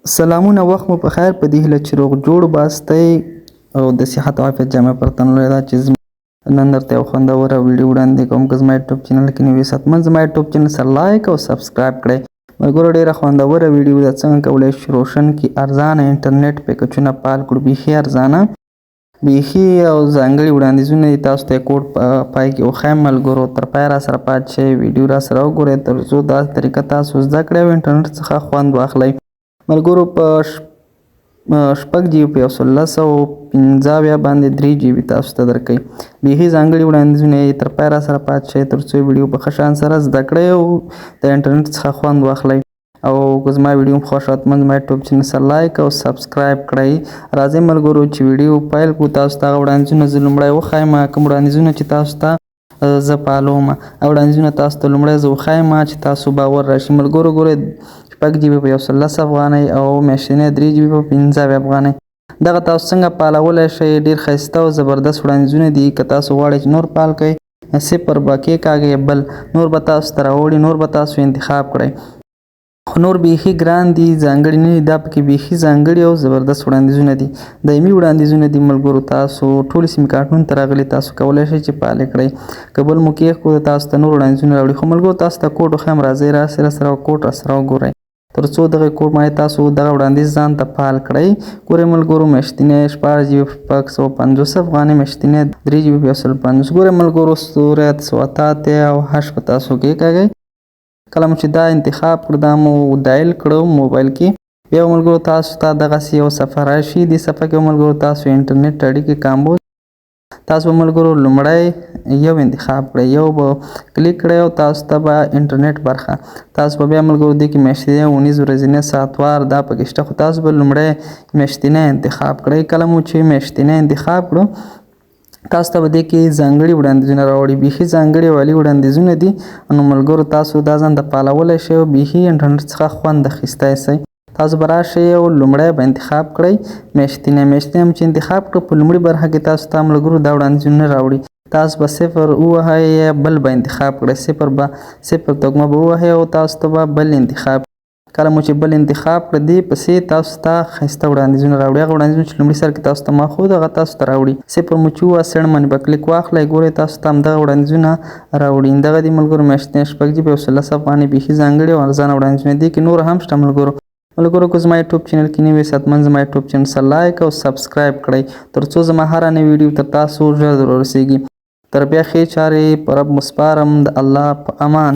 سلامونه وخت مو په خیر په دې هیله چې روغ جوړ باستی او د صحت او عافیت جامې پر تن لري دا چې نن درته یو خوندوره ویډیو وړاندې کوم که زما یوټیوب چینل کې نوی حتمن زما یوټیوب چینل سره لایک او سبسکرایب کړئ ملګرو ډېره خوندوره ویډیو ده څنګه کولی شو روشن کې ارزانه انټرنیټ پیکجونه پال کړو بیخي ارزانه بیخي او ځانګړي وړاندیزونه دي تاسو ته کوډ پای کې وښایم ملګرو تر پایه راسره پاتې شئ ویډیو راسره وګورئ تر څو دا طریقه تاسو زده کړئ او انټرنیټ څخه خوند واخلئ ملګرو په شپږ جی بي په 1115 باندې 3 جی بي تاسو ته درکوي بیخي ځانګړي وړاندیزونه یې تر پایه راسره پاتې شئ تر څو ویډیو په ښه شان سره زده کړئ او د انټرنیټ څخه خوند واخلئ او که زما ویډیو خوښ حتمن زما یوټیوب چینل سره لایک او سبسکرایب کړئ راځئ ملګرو چې ویډیو پیل کړو تاسو ته هغه وړاندیزونه زه لومړی وښایم کوم وړاندیزونه چې تاسو ته زه پالوم وړاندیزونه تاسو ته لومړی زه وښایم چې تاسو باور راشي ملګرو ګورئ شپږ جی بي په 11 افغانۍ او میاشتنۍ 3 جی بي په 15 افغانۍ دغه تاسو څنګه پالولی شئ ډېر ښایسته او زبردست وړاندیزونه دي که تاسو غواړئ چې نور پال کړئ صفر به کېکاږئ بل نور به تاسو ته راوړي نور به تاسو انتخاب کړئ خو نور بیخي ګران دي ځانګړي نه دي دا پکې بیخي ځانګړي او زبردست وړاندیزونه دي دایمي وړاندیزونه دي ملګرو تاسو ټول سیم کارتونو ته راغلي تاسو کولی شئ چې پالې کړئ که بل مو کېښود تاسو ته نور وړاندیزونه راوړي خو ملګرو تاسو ته کوډ وښایم راځئ راسئ راسره کوډ راسره وګورئ تر څو دغه کوډ باندې تاسو دغه وړاندیز ځان ته فعال کړئ ګورئ ملګرو میاشتنۍ 16 جی بي په 150 افغانۍ میاشتنۍ 3 جی بي په 150 ګورئ ملګرو ستوری 388 او هش په تاسو کېکاږئ کله مو چې دا انتخاب کړ دا مو ډایل کړو موبایل کې بیا ملګرو تاسو ته دغسې یو صفحه راشي دې صفحه کې ملګرو تاسو انټرنیټ اړیکې کامبو تاسو به ملګرو لومړی یو انتخاب کړئ یو به کلیک کړئ او تاسو ته به انټرنیټ برخه تاسو به بیا ملګرو دې کې میاشتنۍ 19 ورځنۍ ساعتوار دا پکې شته خو تاسو به لومړی میاشتنۍ انتخاب کړئ کله مو چې میاشتنۍ انتخاب کړو تاسو ته به دې کې ځانګړي وړاندیزونه راوړي بیخي ځانګړي والي وړاندیزونه دي نو ملګرو تاسو دا ځان ته پالولی شئ او بیخي انټرنیټ څخه خوند اخیستی شئ تاسو به راشئ او لومړی به انتخاب کړئ میاشتنۍ هم چې انتخاب کړو په لومړي برخه کې تاسو ته ملګرو دا وړاندیزونه راوړي تاسو به صفر ووهئ یا بل به انتخاب کړئ صفر تګمه به ووهئ او تاسو ته به بل انتخاب کله مو چې بل انتخاب کړه دې پسې تاسو ته ښایسته وړاندیزونه راوړي هغه وړاندیزونه چې لومړي سر کې تاسو ته ما ښود هغه تاسو ته راوړي صفر مو چې ووهه څېړ باندې به کلیک واخلئ ګورئ تاسو ته همدغه وړاندیزونه راوړي دغه دي ملګرو میاشتنۍ 6 جی بي 11 افغانۍ بیخي ځانګړي او ارزانه وړاندیزونه دي کې نور هم شته ملګرو که زما یوټیوب چینل کې نوي یاست حتمن زما یوټیوب چینل سره لایک او سبسکرایب کړئ تر څو زما هره نوې ویډیو تر تاسو ژر ورسیږي تر بیا ښې چارې په رب مسپارم د الله په امان